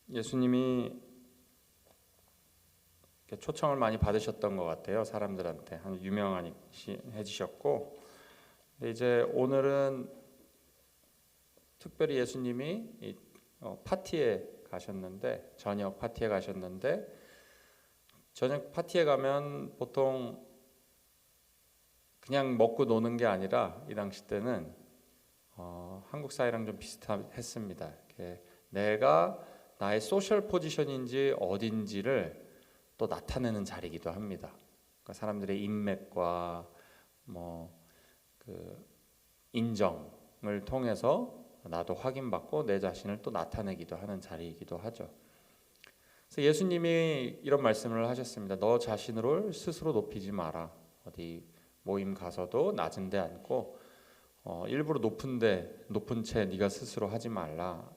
예수님이 초청을 많이 받으셨던 것 같아요. 사람들한테 유명해지셨고, 근데 이제 오늘은 특별히 예수님이 파티에 가셨는데, 저녁 파티에 가셨는데, 저녁 파티에 가면 보통 그냥 먹고 노는 게 아니라 이 당시 때는 한국 사회랑 좀 비슷했습니다. 내가 나의 소셜 포지션인지 어딘지를 또 나타내는 자리이기도 합니다. 그러니까 사람들의 인맥과 그 인정을 통해서 나도 확인받고 내 자신을 또 나타내기도 하는 자리이기도 하죠. 그래서 예수님이 이런 말씀을 하셨습니다. 너 자신을 스스로 높이지 마라. 어디 모임 가서도 낮은 데 앉고 일부러 높은 채 네가 스스로 하지 말라.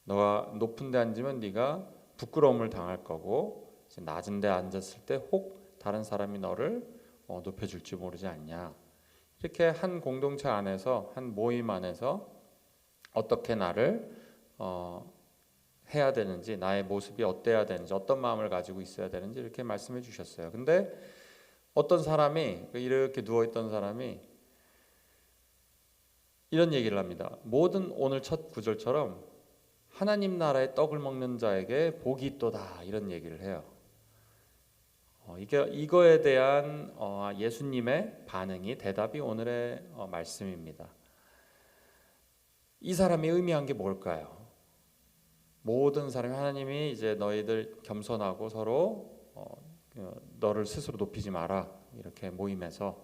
너가 높은 데 앉으면 네가 부끄러움을 당할 거고 낮은 데 앉았을 때 혹 다른 사람이 너를 높여줄지 모르지 않냐. 이렇게 한 공동체 안에서, 한 모임 안에서 어떻게 나를 해야 되는지, 나의 모습이 어때야 되는지, 어떤 마음을 가지고 있어야 되는지 이렇게 말씀해 주셨어요. 근데 어떤 사람이, 이렇게 누워있던 사람이 이런 얘기를 합니다. 모든 오늘 첫 구절처럼 하나님 나라의 떡을 먹는 자에게 복이 있도다, 이런 얘기를 해요. 이거에 대한 예수님의 반응이, 대답이 오늘의 말씀입니다. 이 사람이 의미한 게 뭘까요? 모든 사람이, 하나님이 이제 너희들 겸손하고 서로 너를 스스로 높이지 마라, 이렇게 모임에서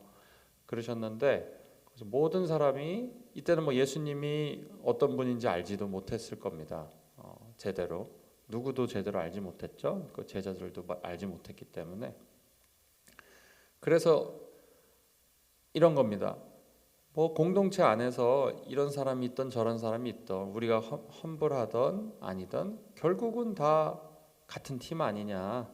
그러셨는데, 그래서 모든 사람이, 이때는 예수님이 어떤 분인지 알지도 못했을 겁니다. 제대로 누구도 제대로 알지 못했죠. 그 제자들도 알지 못했기 때문에. 그래서 이런 겁니다. 공동체 안에서 이런 사람이 있던 저런 사람이 있던, 우리가 험불하던 아니던 결국은 다 같은 팀 아니냐.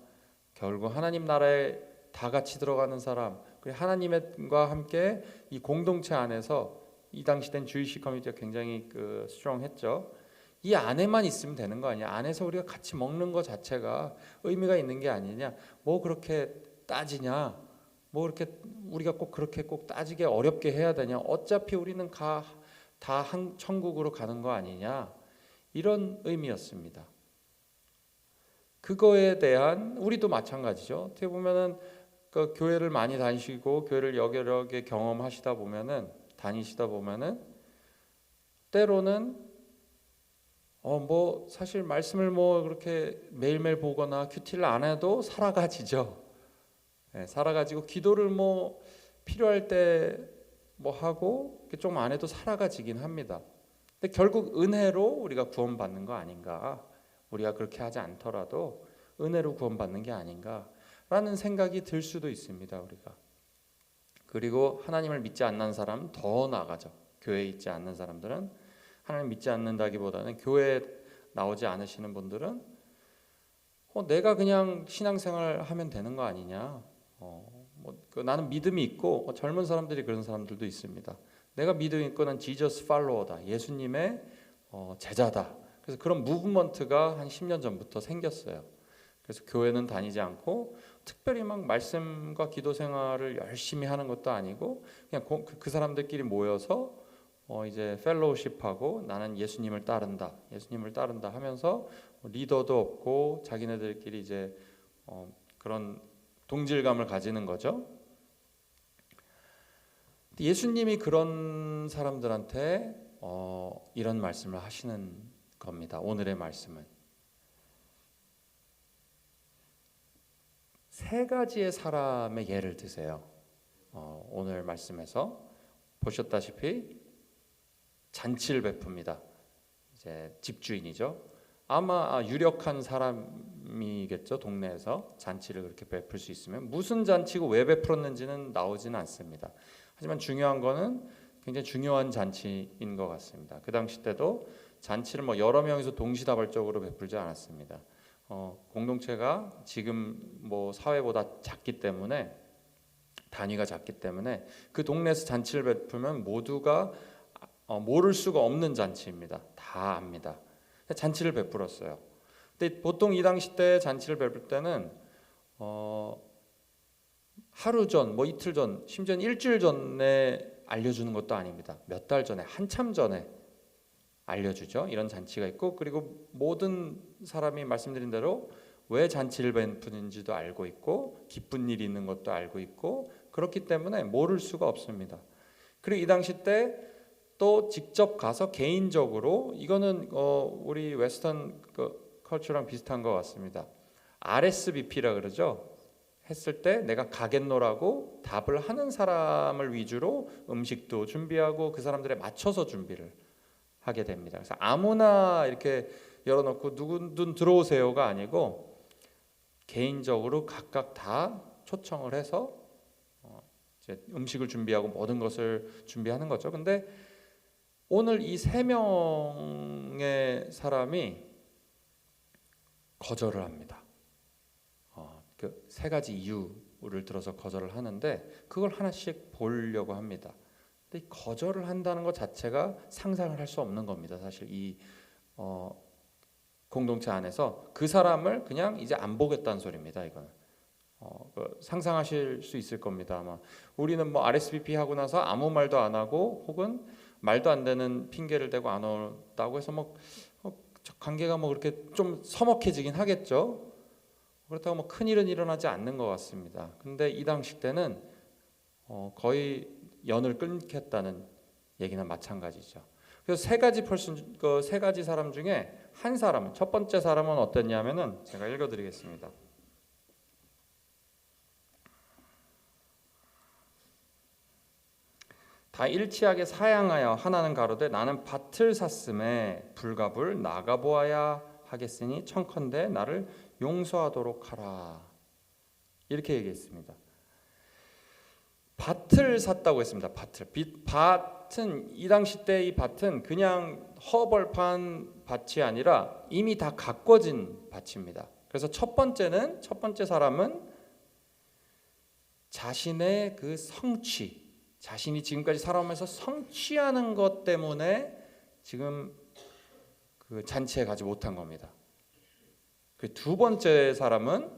결국 하나님 나라에 다 같이 들어가는 사람, 그리고 하나님과 함께 이 공동체 안에서, 이 당시 땐 주이시 커뮤니티가 굉장히 스트롱했죠. 이 안에만 있으면 되는 거 아니야. 안에서 우리가 같이 먹는 것 자체가 의미가 있는 게 아니냐. 그렇게 따지냐. 그렇게 우리가 꼭 그렇게 꼭 따지게 어렵게 해야 되냐. 어차피 우리는 다 천국으로 가는 거 아니냐. 이런 의미였습니다. 그거에 대한, 우리도 마찬가지죠. 어떻게 보면은 교회를 많이 다니시고 교회를 여러 개 경험하시다 보면은, 다니시다 보면은 때로는 사실 말씀을 그렇게 매일매일 보거나 큐티를 안 해도 살아가지죠. 네, 살아가지고 기도를 필요할 때 하고 좀 안 해도 살아가지긴 합니다. 근데 결국 은혜로 우리가 구원받는 거 아닌가, 우리가 그렇게 하지 않더라도 은혜로 구원받는 게 아닌가라는 생각이 들 수도 있습니다. 우리가. 그리고 하나님을 믿지 않는 사람 더 나아가죠. 교회에 있지 않는 사람들은, 하나님 믿지 않는다기보다는 교회에 나오지 않으시는 분들은 내가 그냥 신앙생활 하면 되는 거 아니냐. 나는 믿음이 있고, 젊은 사람들이 그런 사람들도 있습니다. 내가 믿음이 있고 난 지저스 팔로워다, 예수님의 제자다. 그래서 그런 무브먼트가 한 10년 전부터 생겼어요. 그래서 교회는 다니지 않고 특별히 말씀과 기도 생활을 열심히 하는 것도 아니고, 그냥 그 사람들끼리 모여서 이제 펠로우십하고 나는 예수님을 따른다 하면서 리더도 없고 자기네들끼리 이제 그런 동질감을 가지는 거죠. 예수님이 그런 사람들한테 이런 말씀을 하시는 겁니다. 오늘의 말씀은 세 가지의 사람의 예를 드세요. 오늘 말씀에서 보셨다시피 잔치를 베풉니다. 이제 집주인이죠. 아마 유력한 사람이겠죠. 동네에서 잔치를 그렇게 베풀 수 있으면. 무슨 잔치고 왜 베풀었는지는 나오지는 않습니다. 하지만 중요한 거는 굉장히 중요한 잔치인 것 같습니다. 그 당시 때도 잔치를 여러 명이서 동시다발적으로 베풀지 않았습니다. 공동체가 지금 사회보다 작기 때문에, 단위가 작기 때문에 그 동네에서 잔치를 베풀면 모두가 모를 수가 없는 잔치입니다. 다 압니다. 잔치를 베풀었어요. 근데 보통 이 당시 때 잔치를 베풀 때는 하루 전, 뭐 이틀 전, 심지어는 일주일 전에 알려주는 것도 아닙니다. 몇 달 전에, 한참 전에 알려주죠. 이런 잔치가 있고, 그리고 모든 사람이 말씀드린 대로 왜 잔치를 베푸는지도 알고 있고, 기쁜 일이 있는 것도 알고 있고, 그렇기 때문에 모를 수가 없습니다. 그리고 이 당시 때 또 직접 가서 개인적으로, 이거는 우리 웨스턴 컬처랑 비슷한 것 같습니다. RSVP라 그러죠. 했을 때 내가 가겠노라고 답을 하는 사람을 위주로 음식도 준비하고 그 사람들에 맞춰서 준비를 하게 됩니다. 그래서 아무나 이렇게 열어놓고 누구든 들어오세요가 아니고 개인적으로 각각 다 초청을 해서 이제 음식을 준비하고 모든 것을 준비하는 거죠. 근데 오늘 이 3명의 사람이 거절을 합니다. 그 3가지 이유를 들어서 거절을 하는데 그걸 하나씩 보려고 합니다. 근데 거절을 한다는 것 자체가 상상을 할 수 없는 겁니다. 사실 이 공동체 안에서 그 사람을 그냥 이제 안 보겠다는 소리입니다. 이거는 상상하실 수 있을 겁니다. 아마 우리는 뭐 RSVP 하고 나서 아무 말도 안 하고 혹은 말도 안 되는 핑계를 대고 안 온다고 해서 뭐 관계가 뭐 그렇게 좀 서먹해지긴 하겠죠. 그렇다고 뭐 큰일은 일어나지 않는 것 같습니다. 근데 이 당시 때는 거의 연을 끊겠다는 얘기는 마찬가지죠. 그래서 3가지 사람 중에 한 사람은, 첫 번째 사람은 어땠냐면은 제가 읽어드리겠습니다. 다 일치하게 사양하여 하나는 가로되 나는 밭을 샀음에 불갑을 나가보아야 하겠으니 청컨대 나를 용서하도록 하라. 이렇게 얘기했습니다. 밭을 샀다고 했습니다. 밭은 이 당시 때 이 밭은 그냥 허벌판 밭이 아니라 이미 다 가꿔진 밭입니다. 그래서 첫 번째 사람은 자신의 그 성취, 자신이 지금까지 살아오면서 성취하는 것 때문에 지금 그 잔치에 가지 못한 겁니다. 그 두 번째 사람은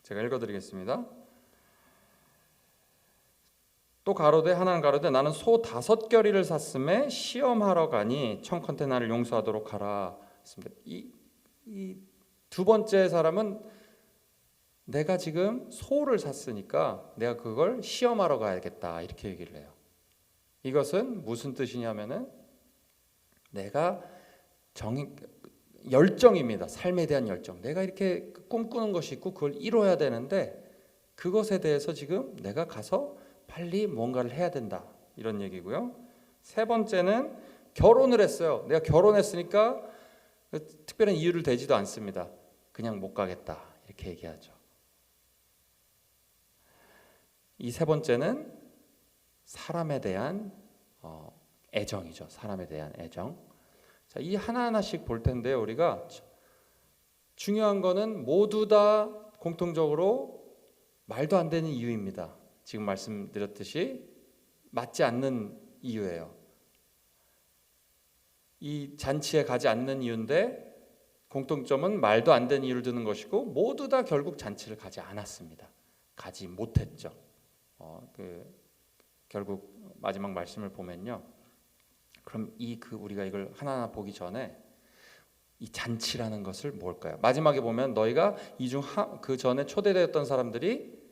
제가 읽어드리겠습니다. 또 가로되 하나는 가로되 나는 소 5겨리를 샀음에 시험하러 가니 청컨대 나를 용서하도록 하라 했습니다. 이 두 번째 사람은 내가 지금 소를 샀으니까 내가 그걸 시험하러 가야겠다 이렇게 얘기를 해요. 이것은 무슨 뜻이냐면은 내가 열정입니다. 삶에 대한 열정. 내가 이렇게 꿈꾸는 것이 있고 그걸 이뤄야 되는데 그것에 대해서 지금 내가 가서 빨리 뭔가를 해야 된다 이런 얘기고요. 세 번째는 결혼을 했어요. 내가 결혼했으니까 특별한 이유를 대지도 않습니다. 그냥 못 가겠다 이렇게 얘기하죠. 이 세 번째는 사람에 대한 애정이죠. 사람에 대한 애정. 자, 이 하나하나씩 볼 텐데요. 우리가 중요한 거는 모두 다 공통적으로 말도 안 되는 이유입니다. 지금 말씀드렸듯이 맞지 않는 이유예요. 이 잔치에 가지 않는 이유인데 공통점은 말도 안 되는 이유를 드는 것이고 모두 다 결국 잔치를 가지 않았습니다. 가지 못했죠. 결국 마지막 말씀을 보면요. 그럼 우리가 이걸 하나하나 보기 전에 이 잔치라는 것을 뭘까요? 마지막에 보면 너희가 이 중 그 전에 초대되었던 사람들이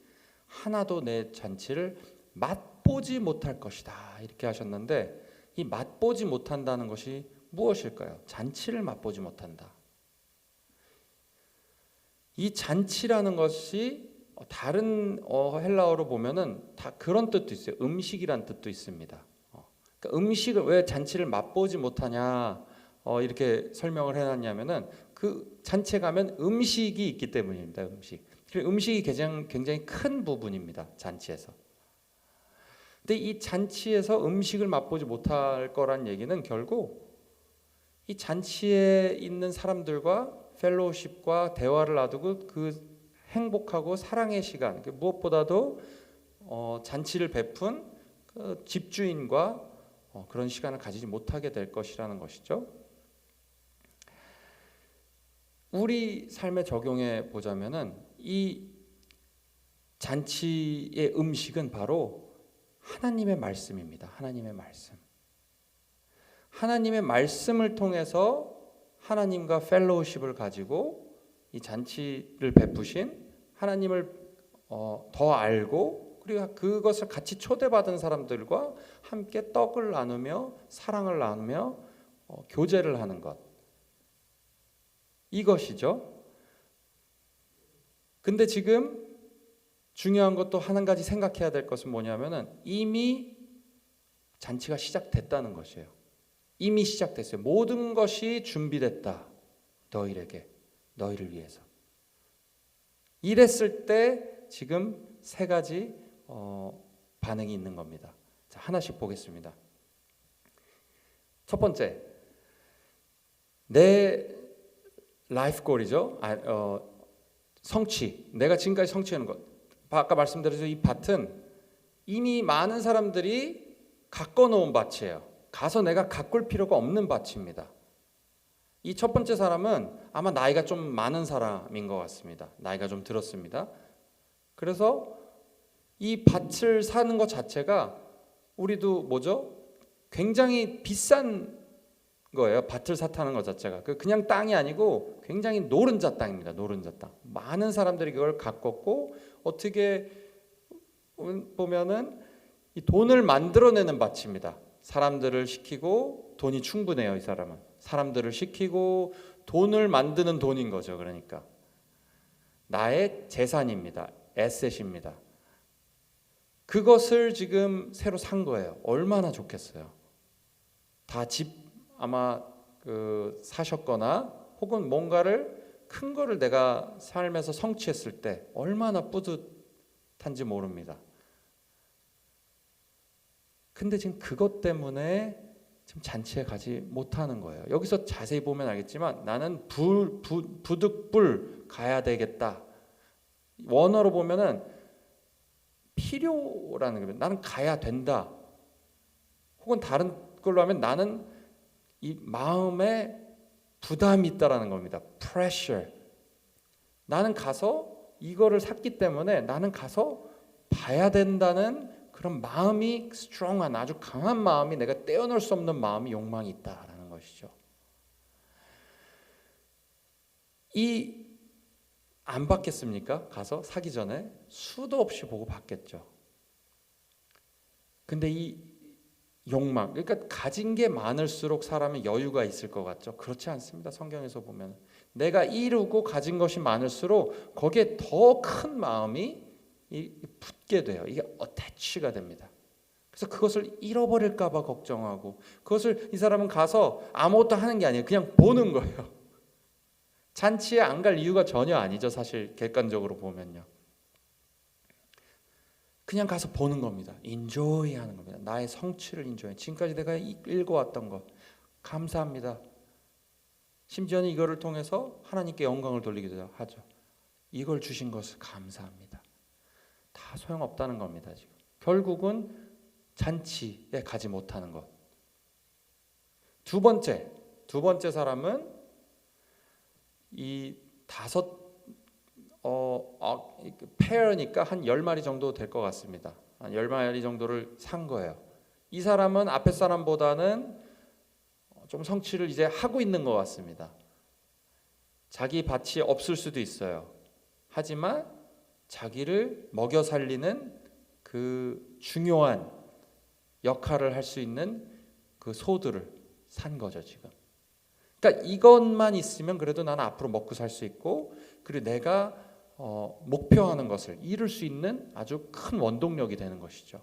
하나도 내 잔치를 맛보지 못할 것이다 이렇게 하셨는데 이 맛보지 못한다는 것이 무엇일까요? 잔치를 맛보지 못한다. 이 잔치라는 것이 다른 헬라어로 보면은 다 그런 뜻도 있어요. 음식이란 뜻도 있습니다. 그러니까 음식을 왜 잔치를 맛보지 못하냐 이렇게 설명을 해놨냐면은 그 잔치에 가면 음식이 있기 때문입니다. 음식이 굉장히 큰 부분입니다. 잔치에서. 근데 이 잔치에서 음식을 맛보지 못할 거란 얘기는 결국 이 잔치에 있는 사람들과 펠로우십과 대화를 놔두고 그 행복하고 사랑의 시간, 무엇보다도 잔치를 베푼 그 집주인과 그런 시간을 가지지 못하게 될 것이라는 것이죠. 우리 삶에 적용해 보자면은 이 잔치의 음식은 바로 하나님의 말씀입니다. 하나님의 말씀. 하나님의 말씀을 통해서 하나님과 펠로우십을 가지고 이 잔치를 베푸신 하나님을 더 알고, 그리고 그것을 같이 초대받은 사람들과 함께 떡을 나누며 사랑을 나누며 교제를 하는 것, 이것이죠. 근데 지금 중요한 것도 한 가지 생각해야 될 것은 뭐냐면은 이미 잔치가 시작됐다는 것이에요. 이미 시작됐어요. 모든 것이 준비됐다. 너희에게, 너희를 위해서. 이랬을 때 지금 세 가지 반응이 있는 겁니다. 자, 하나씩 보겠습니다. 첫 번째, 내 라이프 골이죠. 성취. 내가 지금까지 성취하는 것. 아까 말씀드렸죠. 이 밭은 이미 많은 사람들이 가꿔 놓은 밭이에요. 가서 내가 가꿀 필요가 없는 밭입니다. 이 첫 번째 사람은 아마 나이가 좀 많은 사람인 것 같습니다. 나이가 좀 들었습니다. 그래서 이 밭을 사는 것 자체가 우리도 뭐죠? 굉장히 비싼 거예요. 밭을 사타는 것 자체가. 그냥 땅이 아니고 굉장히 노른자 땅입니다. 노른자 땅. 많은 사람들이 그걸 가꿨고, 어떻게 보면은 이 돈을 만들어내는 밭입니다. 사람들을 시키고, 돈이 충분해요. 이 사람은 사람들을 시키고 돈을 만드는 돈인 거죠. 그러니까 나의 재산입니다. 에셋입니다. 그것을 지금 새로 산 거예요. 얼마나 좋겠어요. 다 집 아마 사셨거나 혹은 뭔가를 큰 거를 내가 삶에서 성취했을 때 얼마나 뿌듯한지 모릅니다. 근데 지금 그것 때문에 지금 잔치에 가지 못하는 거예요. 여기서 자세히 보면 알겠지만 나는 부득불 가야 되겠다. 원어로 보면은 필요라는 게, 나는 가야 된다. 혹은 다른 걸로 하면 나는 이 마음에 부담이 있다라는 겁니다. pressure. 나는 가서 이거를 샀기 때문에 나는 가서 봐야 된다는 그런 마음이 strong한, 아주 강한 마음이, 내가 떼어놓을 수 없는 마음이, 욕망이 있다라는 것이죠. 안 받겠습니까? 가서 사기 전에 수도 없이 보고 받겠죠. 근데 이 욕망, 그러니까 가진 게 많을수록 사람은 여유가 있을 것 같죠? 그렇지 않습니다. 성경에서 보면 내가 이루고 가진 것이 많을수록 거기에 더 큰 마음이 붙게 돼요. 이게 어태치가 됩니다. 그래서 그것을 잃어버릴까 봐 걱정하고, 그것을 이 사람은 가서 아무것도 하는 게 아니에요. 그냥 보는 거예요. 잔치에 안 갈 이유가 전혀 아니죠. 사실 객관적으로 보면요. 그냥 가서 보는 겁니다. 인조이 하는 겁니다. 나의 성취를 인조해. 지금까지 내가 읽어왔던 것 감사합니다. 심지어는 이거를 통해서 하나님께 영광을 돌리기도 하죠. 이걸 주신 것을 감사합니다. 다 소용없다는 겁니다. 지금 결국은 잔치에 가지 못하는 것. 두 번째 사람은 이 페어니까 한 10마리 정도 될 것 같습니다. 한 10마리 정도를 산 거예요. 이 사람은 앞에 사람보다는 좀 성취를 이제 하고 있는 것 같습니다. 자기 밭이 없을 수도 있어요. 하지만 자기를 먹여 살리는 그 중요한 역할을 할 수 있는 그 소들을 산 거죠, 지금. 그러니까 이것만 있으면 그래도 나는 앞으로 먹고 살 수 있고, 그리고 내가 목표하는 것을 이룰 수 있는 아주 큰 원동력이 되는 것이죠.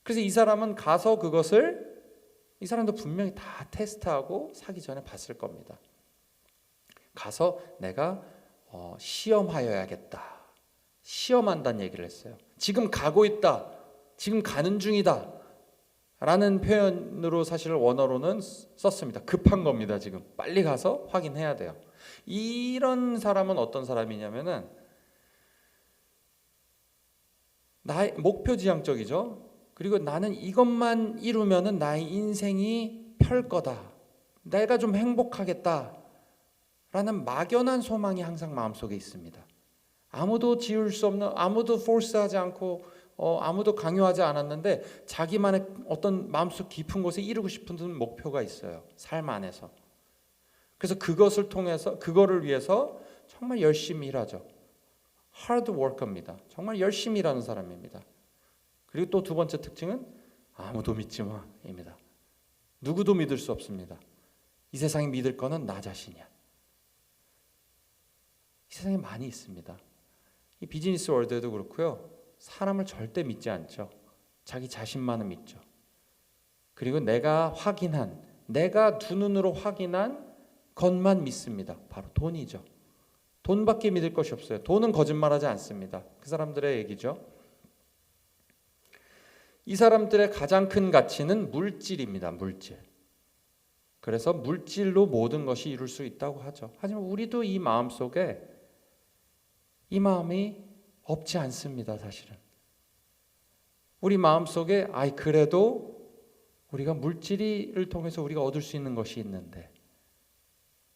그래서 이 사람은 가서 그것을, 이 사람도 분명히 다 테스트하고 사기 전에 봤을 겁니다. 가서 내가 시험하여야겠다. 시험한다는 얘기를 했어요. 지금 가고 있다. 지금 가는 중이다. 라는 표현으로 사실 원어로는 썼습니다. 급한 겁니다. 지금 빨리 가서 확인해야 돼요. 이런 사람은 어떤 사람이냐면은 나의 목표지향적이죠. 그리고 나는 이것만 이루면은 나의 인생이 펼 거다. 내가 좀 행복하겠다. 라는 막연한 소망이 항상 마음속에 있습니다. 아무도 지울 수 없는, 아무도 포스하지 않고 아무도 강요하지 않았는데 자기만의 어떤 마음속 깊은 곳에 이루고 싶은 목표가 있어요. 삶 안에서. 그래서 그것을 통해서, 그거를 위해서 정말 열심히 일하죠. hard worker입니다. 정말 열심히 일하는 사람입니다. 그리고 또 두 번째 특징은 아무도 믿지 마입니다. 누구도 믿을 수 없습니다. 이 세상이 믿을 거는 나 자신이야. 이 세상에 많이 있습니다. 이 비즈니스 월드에도 그렇고요. 사람을 절대 믿지 않죠. 자기 자신만은 믿죠. 그리고 내가 두 눈으로 확인한 것만 믿습니다. 바로 돈이죠. 돈밖에 믿을 것이 없어요. 돈은 거짓말하지 않습니다. 그 사람들의 얘기죠. 이 사람들의 가장 큰 가치는 물질입니다. 물질. 그래서 물질로 모든 것이 이룰 수 있다고 하죠. 하지만 우리도 이 마음속에 이 마음이 없지 않습니다. 사실은. 우리 마음속에 그래도 우리가 물질을 통해서 우리가 얻을 수 있는 것이 있는데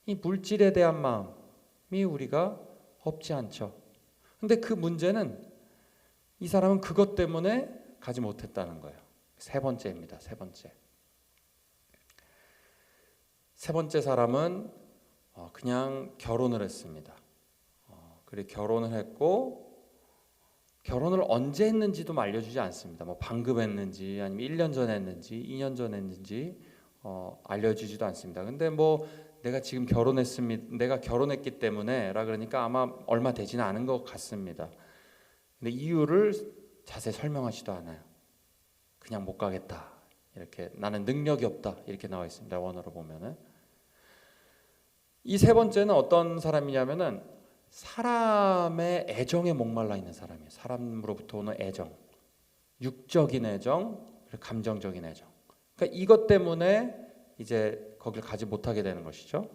이 물질에 대한 마음이 우리가 없지 않죠. 근데 그 문제는 이 사람은 그것 때문에 가지 못했다는 거예요. 세 번째입니다. 세 번째 사람은 그냥 결혼을 했습니다. 그리고 결혼을 했고 결혼을 언제 했는지도 알려주지 않습니다. 뭐 방금 했는지 아니면 1년 전에 했는지 2년 전에 했는지 알려주지도 않습니다. 근데 뭐 내가 지금 내가 결혼했기 때문에라 그러니까 아마 얼마 되지는 않은 것 같습니다. 근데 이유를 자세히 설명하지도 않아요. 그냥 못 가겠다. 이렇게 나는 능력이 없다. 이렇게 나와 있습니다. 원어로 보면은. 이 세 번째는 어떤 사람이냐면은 사람의 애정에 목말라 있는 사람이에요. 사람으로부터 오는 애정. 육적인 애정, 그리고 감정적인 애정. 그러니까 이것 때문에 이제 거길 가지 못하게 되는 것이죠.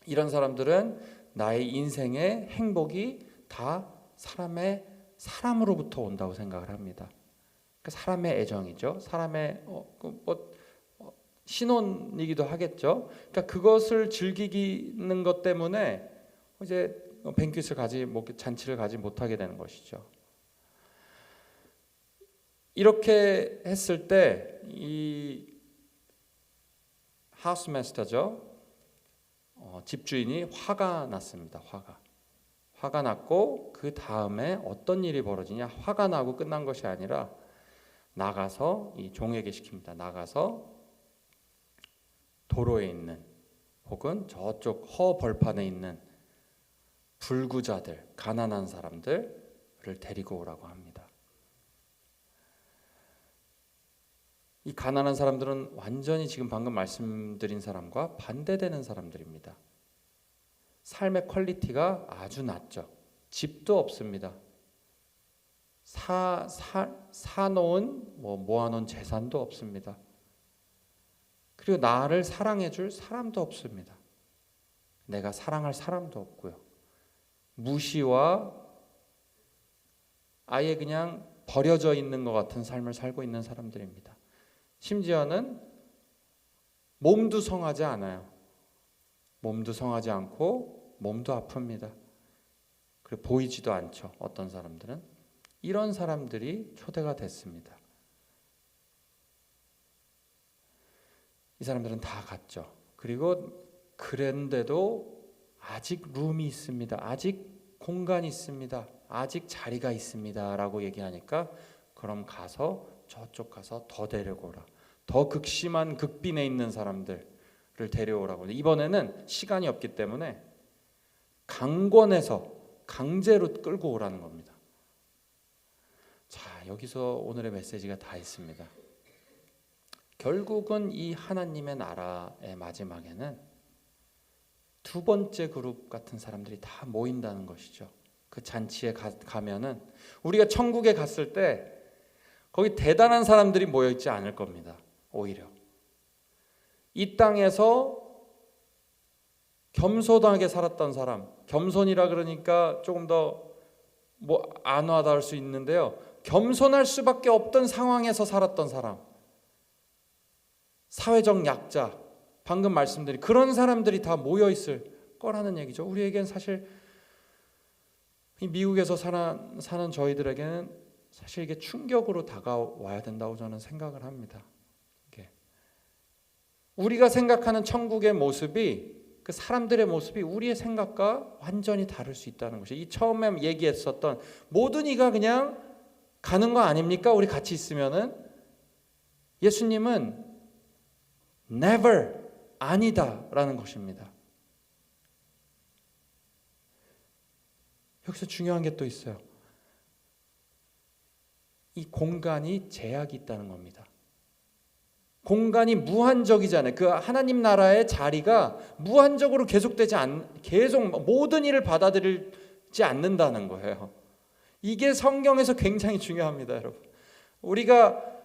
이런 사람들은 나의 인생의 행복이 다 사람으로부터 온다고 생각을 합니다. 그러니까 사람의 애정이죠. 사람의 신혼이기도 하겠죠. 그러니까 그것을 즐기는 것 때문에 이제 잔치를 가지 못하게 되는 것이죠. 이렇게 했을 때 이 하우스마스터죠. 집주인이 화가 났습니다. 화가 났고 그 다음에 어떤 일이 벌어지냐? 화가 나고 끝난 것이 아니라 나가서 이 종에게 시킵니다. 나가서 도로에 있는 혹은 저쪽 허벌판에 있는 불구자들, 가난한 사람들을 데리고 오라고 합니다. 이 가난한 사람들은 완전히 지금 방금 말씀드린 사람과 반대되는 사람들입니다. 삶의 퀄리티가 아주 낮죠. 집도 없습니다. 사놓은 모아놓은 재산도 없습니다. 그리고 나를 사랑해줄 사람도 없습니다. 내가 사랑할 사람도 없고요. 무시와 아예 그냥 버려져 있는 것 같은 삶을 살고 있는 사람들입니다. 심지어는 몸도 성하지 않아요. 몸도 성하지 않고 몸도 아픕니다. 그리고 보이지도 않죠. 어떤 사람들은. 이런 사람들이 초대가 됐습니다. 이 사람들은 다 갔죠. 그리고 그런데도 아직 룸이 있습니다. 아직 공간이 있습니다. 아직 자리가 있습니다. 라고 얘기하니까 그럼 저쪽 가서 더 데려오라. 더 극심한 극빈에 있는 사람들을 데려오라고. 이번에는 시간이 없기 때문에 강권해서 강제로 끌고 오라는 겁니다. 자, 여기서 오늘의 메시지가 다 있습니다. 결국은 이 하나님의 나라의 마지막에는 두 번째 그룹 같은 사람들이 다 모인다는 것이죠. 그 잔치에 가면은 우리가 천국에 갔을 때 거기 대단한 사람들이 모여있지 않을 겁니다. 오히려 이 땅에서 겸손하게 살았던 사람, 겸손이라 그러니까 조금 더 안와닿을 할 수 있는데요. 겸손할 수밖에 없던 상황에서 살았던 사람, 사회적 약자, 방금 말씀드린 그런 사람들이 다 모여있을 거라는 얘기죠. 우리에겐 사실 이 미국에서 사는 저희들에게는 사실 이게 충격으로 다가와야 된다고 저는 생각을 합니다. 이게 우리가 생각하는 천국의 모습이, 그 사람들의 모습이 우리의 생각과 완전히 다를 수 있다는 것이, 이 처음에 얘기했었던 모든 이가 그냥 가는 거 아닙니까? 우리 같이 있으면은. 예수님은 never, 아니다라는 것입니다. 여기서 중요한 게 또 있어요. 이 공간이 제약이 있다는 겁니다. 공간이 무한적이잖아요. 그 하나님 나라의 자리가 무한적으로 계속 모든 일을 받아들이지 않는다는 거예요. 이게 성경에서 굉장히 중요합니다, 여러분. 우리가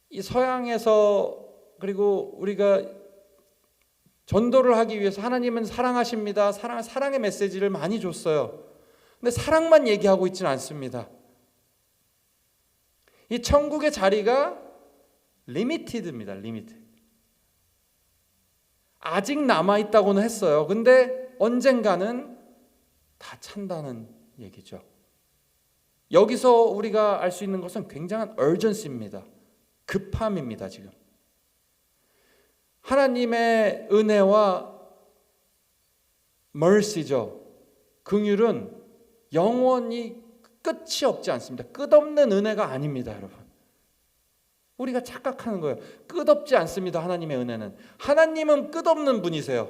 이 서양에서, 그리고 우리가 전도를 하기 위해서 하나님은 사랑하십니다. 사랑의 메시지를 많이 줬어요. 근데 사랑만 얘기하고 있지는 않습니다. 이 천국의 자리가 리미티드입니다. 리미트. 아직 남아있다고는 했어요. 근데 언젠가는 다 찬다는 얘기죠. 여기서 우리가 알 수 있는 것은 굉장한 urgency입니다. 급함입니다. 지금 하나님의 은혜와 mercy죠. 긍휼은 영원히 끝이 없지 않습니다. 끝없는 은혜가 아닙니다, 여러분. 우리가 착각하는 거예요. 끝없지 않습니다. 하나님의 은혜는. 하나님은 끝없는 분이세요.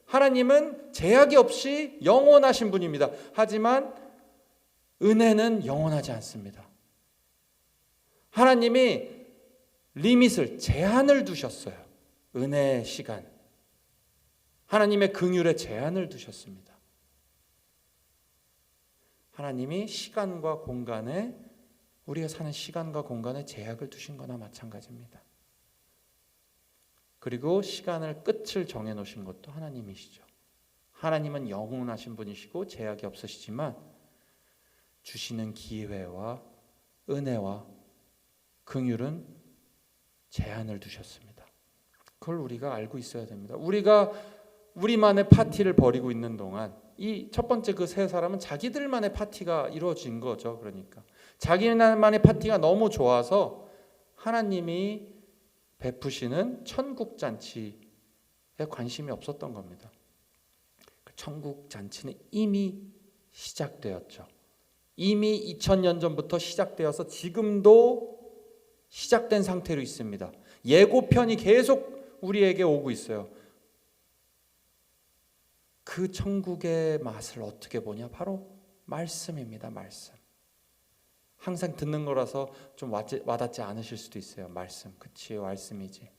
하나님은 제약이 없이 영원하신 분입니다. 하지만 은혜는 영원하지 않습니다. 하나님이 리밋을, 제한을 두셨어요. 은혜의 시간, 하나님의 긍휼에 제한을 두셨습니다. 하나님이 시간과 공간에, 우리가 사는 시간과 공간에 제약을 두신 거나 마찬가지입니다. 그리고 시간을 끝을 정해놓으신 것도 하나님이시죠. 하나님은 영원하신 분이시고 제약이 없으시지만 주시는 기회와 은혜와 긍휼은 제한을 두셨습니다. 그걸 우리가 알고 있어야 됩니다. 우리가 우리만의 파티를 벌이고 있는 동안 이 첫 번째 그 세 사람은 자기들만의 파티가 이루어진 거죠. 그러니까 자기만의 파티가 너무 좋아서 하나님이 베푸시는 천국 잔치에 관심이 없었던 겁니다. 천국 잔치는 이미 시작되었죠. 이미 2000년 전부터 시작되어서 지금도 시작된 상태로 있습니다. 예고편이 계속 우리에게 오고 있어요. 그 천국의 맛을 어떻게 보냐? 바로 말씀입니다. 말씀. 항상 듣는 거라서 좀 와닿지 않으실 수도 있어요. 말씀, 그치, 말씀이지.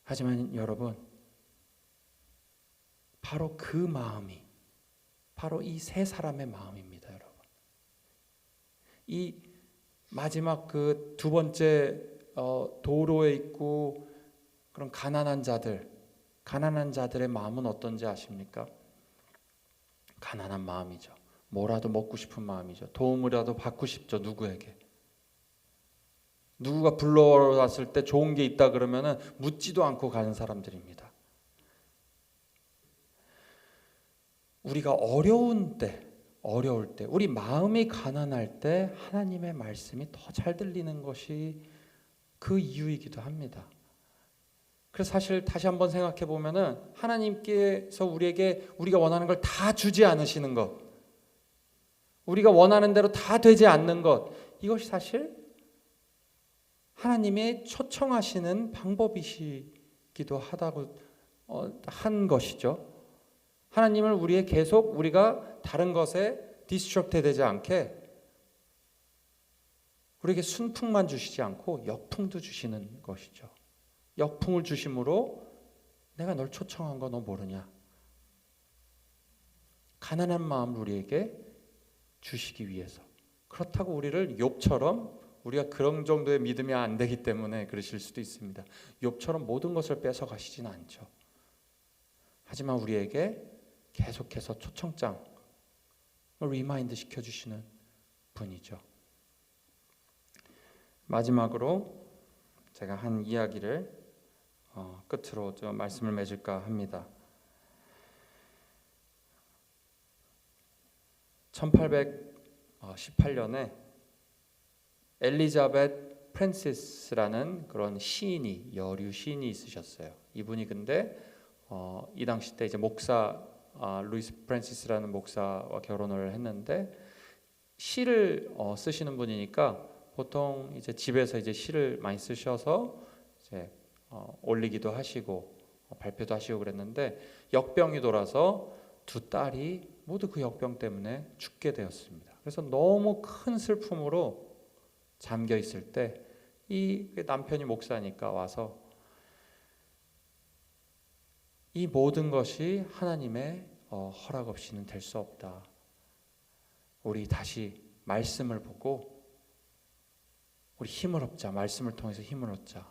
하지만 여러분, 바로 그 마음이, 바로 이 세 사람의 마음입니다. 여러분, 이 마지막 그 두 번째 도로에 있고 그런 가난한 자들의 마음은 어떤지 아십니까? 가난한 마음이죠. 뭐라도 먹고 싶은 마음이죠. 도움이라도 받고 싶죠. 누구에게. 누구가 불러왔을 때 좋은 게 있다 그러면은 묻지도 않고 가는 사람들입니다. 우리가 어려울 때, 우리 마음이 가난할 때 하나님의 말씀이 더 잘 들리는 것이 그 이유이기도 합니다. 그래서 사실 다시 한번 생각해 보면은 하나님께서 우리에게 우리가 원하는 걸 다 주지 않으시는 것, 우리가 원하는 대로 다 되지 않는 것, 이것이 사실 하나님의 초청하시는 방법이시기도 하다고 한 것이죠. 하나님을 우리가 다른 것에 디스트랙트 되지 않게 우리에게 순풍만 주시지 않고 역풍도 주시는 것이죠. 역풍을 주심으로 내가 널 초청한 거 너 모르냐? 가난한 마음을 우리에게 주시기 위해서. 그렇다고 우리를 욥처럼, 우리가 그런 정도의 믿음이 안 되기 때문에 그러실 수도 있습니다. 욥처럼 모든 것을 뺏어 가시지는 않죠. 하지만 우리에게 계속해서 초청장을 리마인드 시켜주시는 분이죠. 마지막으로 제가 한 이야기를 끝으로 좀 말씀을 맺을까 합니다. 1818년에 엘리자벳 프랜시스라는 그런 시인이, 여류 시인이 있으셨어요. 이분이 근데 이 당시 때 이제 목사 루이스 프랜시스라는 목사와 결혼을 했는데, 시를 쓰시는 분이니까 보통 이제 집에서 이제 시를 많이 쓰셔서 이제 올리기도 하시고 발표도 하시고 그랬는데, 역병이 돌아서 두 딸이 모두 그 역병 때문에 죽게 되었습니다. 그래서 너무 큰 슬픔으로 잠겨 있을 때 이 남편이 목사니까 와서 이 모든 것이 하나님의 허락 없이는 될 수 없다. 우리 다시 말씀을 보고 우리 힘을 얻자. 말씀을 통해서 힘을 얻자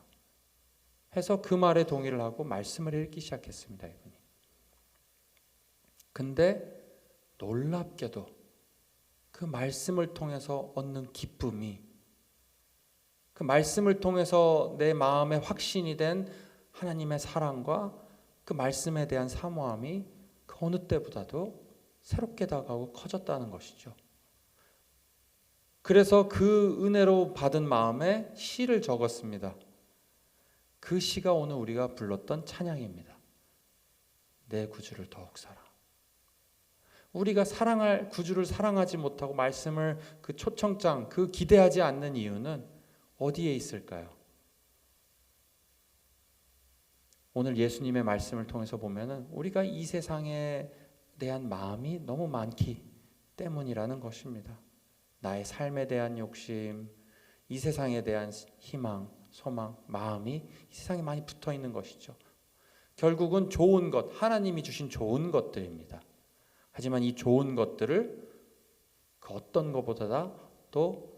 해서 그 말에 동의를 하고 말씀을 읽기 시작했습니다. 이분이. 근데 놀랍게도 그 말씀을 통해서 얻는 기쁨이, 그 말씀을 통해서 내 마음에 확신이 된 하나님의 사랑과 그 말씀에 대한 사모함이 그 어느 때보다도 새롭게 다가오고 커졌다는 것이죠. 그래서 그 은혜로 받은 마음에 시를 적었습니다. 그 시가 오늘 우리가 불렀던 찬양입니다. 내 구주를 더욱 사랑. 우리가 사랑할 구주를 사랑하지 못하고 말씀을 그 초청장, 그 기대하지 않는 이유는 어디에 있을까요? 오늘 예수님의 말씀을 통해서 보면은 우리가 이 세상에 대한 마음이 너무 많기 때문이라는 것입니다. 나의 삶에 대한 욕심, 이 세상에 대한 희망, 소망, 마음이 이 세상에 많이 붙어 있는 것이죠. 결국은 좋은 것, 하나님이 주신 좋은 것들입니다. 하지만 이 좋은 것들을 그 어떤 것보다도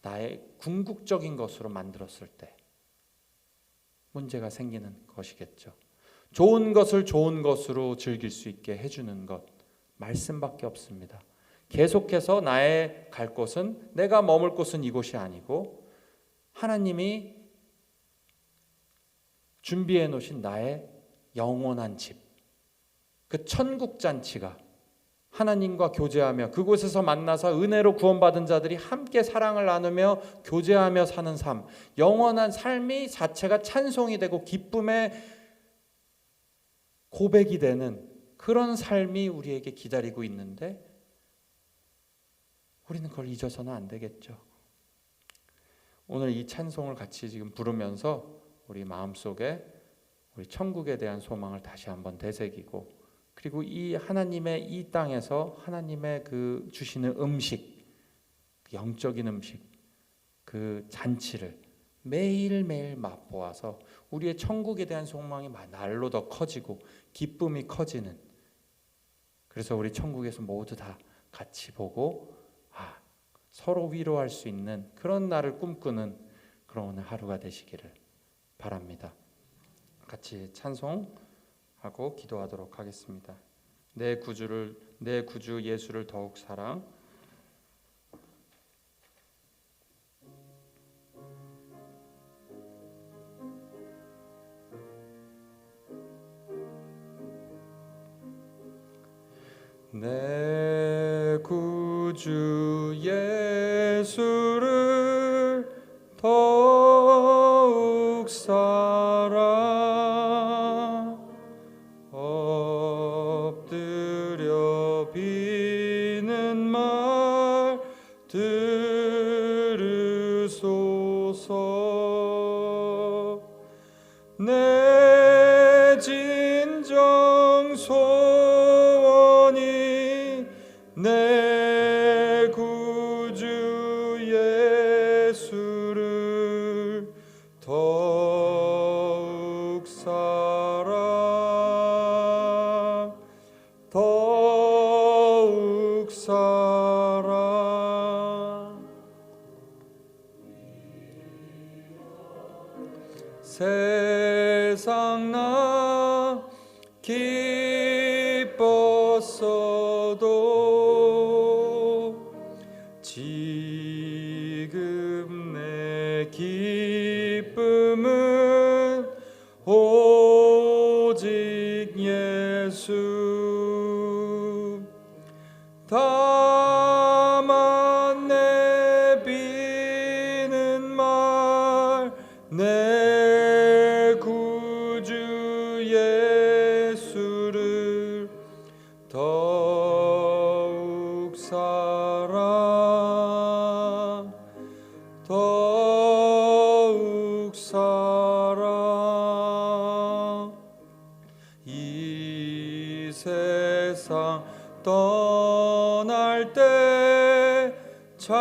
나의 궁극적인 것으로 만들었을 때 문제가 생기는 것이겠죠. 좋은 것을 좋은 것으로 즐길 수 있게 해주는 것, 말씀밖에 없습니다. 계속해서 나의 갈 곳은, 내가 머물 곳은 이곳이 아니고 하나님이 준비해 놓으신 나의 영원한 집, 그 천국 잔치가 하나님과 교제하며 그곳에서 만나서 은혜로 구원받은 자들이 함께 사랑을 나누며 교제하며 사는 삶, 영원한 삶이 자체가 찬송이 되고 기쁨의 고백이 되는 그런 삶이 우리에게 기다리고 있는데 우리는 그걸 잊어서는 안 되겠죠. 오늘 이 찬송을 같이 지금 부르면서 우리 마음속에 우리 천국에 대한 소망을 다시 한번 되새기고, 그리고 이 하나님의 이 땅에서 하나님의 그 주시는 음식, 영적인 음식, 그 잔치를 매일매일 맛보아서 우리의 천국에 대한 소망이 날로 더 커지고 기쁨이 커지는, 그래서 우리 천국에서 모두 다 같이 보고 서로 위로할 수 있는 그런 날을 꿈꾸는 그런 오늘 하루가 되시기를 바랍니다. 같이 찬송하고 기도하도록 하겠습니다. 내 구주 예수를 더욱 사랑. 내 구주 예수를 더욱 사랑. 엎드려 비는 말 들으소서. 내 진정 소원이 내 구주 예수를 더욱 사랑, 더욱 사랑. 세상 나 기뻤어도 지금 내 기쁨은 예수 다만 내비는 말 내 구주 예수를 더욱 사랑 이 세상 떠날 때 찬양하고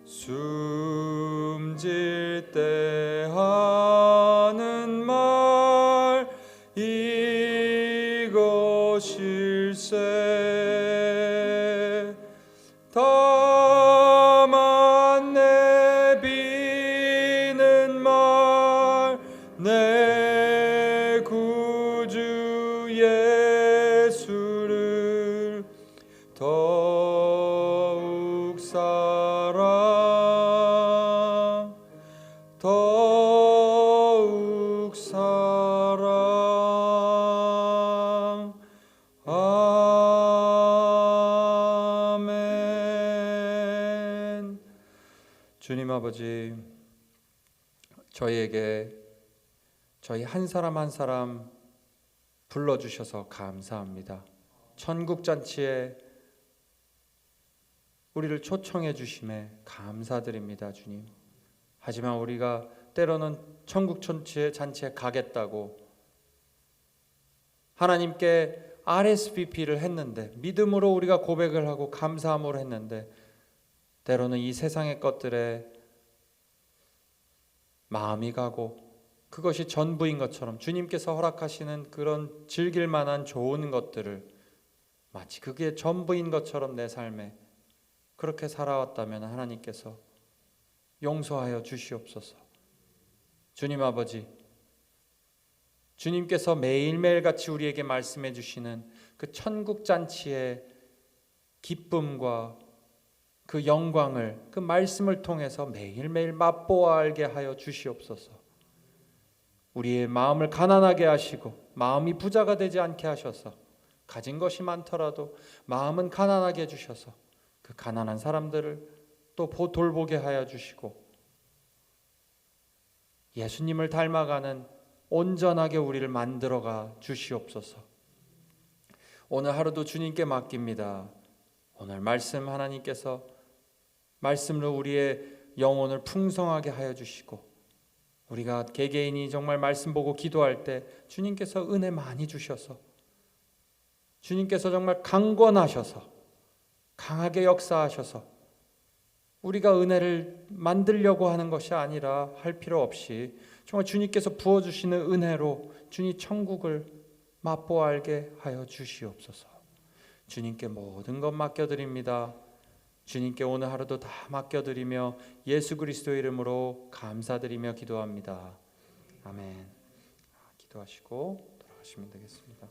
숨질 때 하는 말 이것일세 다만 내비는 말 내 구주 예수를 더욱 사랑 더욱 사랑 아멘. 주님 아버지, 저희에게 저희 한 사람 한 사람 불러주셔서 감사합니다. 천국잔치에 우리를 초청해 주심에 감사드립니다, 주님. 하지만 우리가 때로는 천국잔치에 가겠다고 하나님께 RSVP를 했는데, 믿음으로 우리가 고백을 하고 감사함으로 했는데, 때로는 이 세상의 것들에 마음이 가고 그것이 전부인 것처럼 주님께서 허락하시는 그런 즐길 만한 좋은 것들을 마치 그게 전부인 것처럼 내 삶에 그렇게 살아왔다면 하나님께서 용서하여 주시옵소서. 주님 아버지, 주님께서 매일매일 같이 우리에게 말씀해 주시는 그 천국잔치의 기쁨과 그 영광을 그 말씀을 통해서 매일매일 맛보아 알게 하여 주시옵소서. 우리의 마음을 가난하게 하시고 마음이 부자가 되지 않게 하셔서 가진 것이 많더라도 마음은 가난하게 해주셔서 그 가난한 사람들을 또 돌보게 하여 주시고 예수님을 닮아가는 온전하게 우리를 만들어가 주시옵소서. 오늘 하루도 주님께 맡깁니다. 오늘 말씀 하나님께서 말씀으로 우리의 영혼을 풍성하게 하여 주시고 우리가 개개인이 정말 말씀 보고 기도할 때 주님께서 은혜 많이 주셔서 주님께서 정말 강권하셔서 강하게 역사하셔서 우리가 은혜를 만들려고 하는 것이 아니라 할 필요 없이 정말 주님께서 부어주시는 은혜로 주님 천국을 맛보아 알게 하여 주시옵소서. 주님께 모든 것 맡겨드립니다. 주님께 오늘 하루도 다 맡겨드리며 예수 그리스도의 이름으로 감사드리며 기도합니다. 아멘. 기도하시고 돌아가시면 되겠습니다.